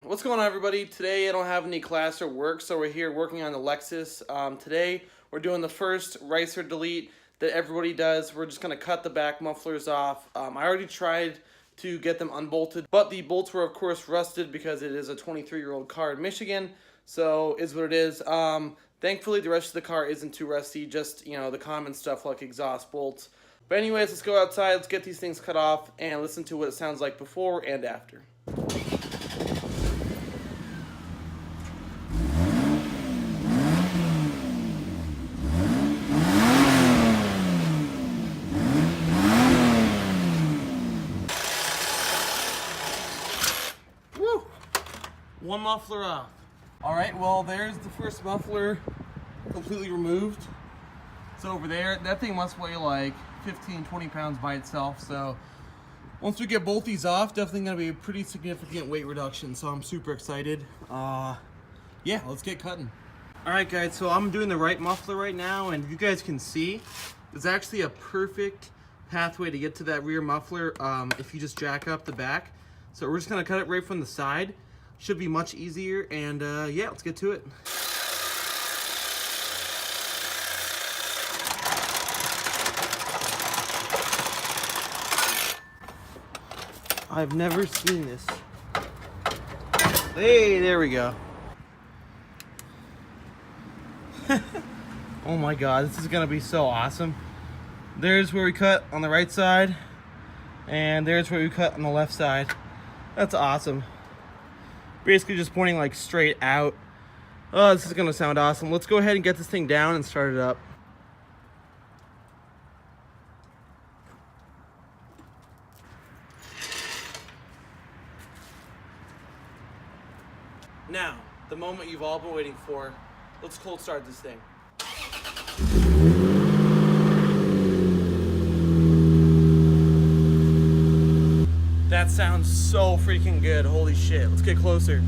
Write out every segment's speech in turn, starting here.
What's going on, everybody? Today I don't have any class or work, so we're here working on the Lexus. Today we're doing the first ricer delete that everybody does. We're just going to cut the back mufflers off. I already tried to get them unbolted, but the bolts were of course rusted because it is a 23-year-old car in Michigan, so is what it is. Thankfully the rest of the car isn't too rusty, just the common stuff like exhaust bolts. But anyways, let's go outside, let's get these things cut off and listen to what it sounds like before and after. Woo! One muffler off. Alright, well there's the first muffler completely removed. It's over there. That thing must weigh like 15-20 pounds by itself, so once we get both these off, definitely going to be a pretty significant weight reduction, so I'm super excited. Yeah, let's get cutting. Alright guys, so I'm doing the right muffler right now, and if you guys can see, it's actually a perfect pathway to get to that rear muffler if you just jack up the back. So we're just going to cut it right from the side. Should be much easier, and yeah, let's get to it. I've never seen this. Hey, there we go. Oh my god, this is gonna be so awesome. There's where we cut on the right side, and there's where we cut on the left side. That's awesome. Basically just pointing like straight out. Oh, this is gonna sound awesome. Let's go ahead and get this thing down and start it up. Now, the moment you've all been waiting for. Let's cold start this thing. That sounds so freaking good. Holy shit. Let's get closer.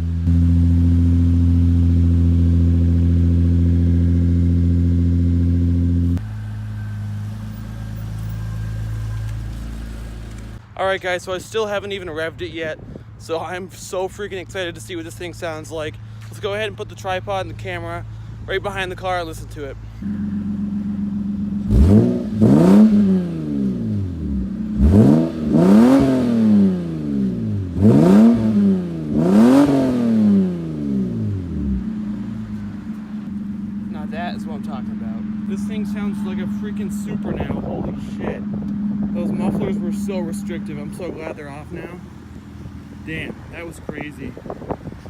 Alright guys, so I still haven't even revved it yet. So I'm so freaking excited to see what this thing sounds like. Let's go ahead and put the tripod and the camera right behind the car and listen to it. Now that is what I'm talking about. This thing sounds like a freaking super now. Holy shit. Those mufflers were so restrictive. I'm so glad they're off now. Damn, that was crazy.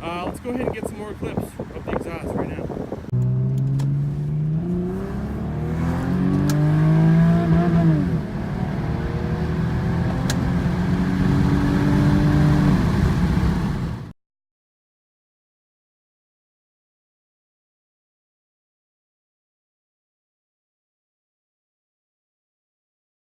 Let's go ahead and get some more clips of the exhaust right now.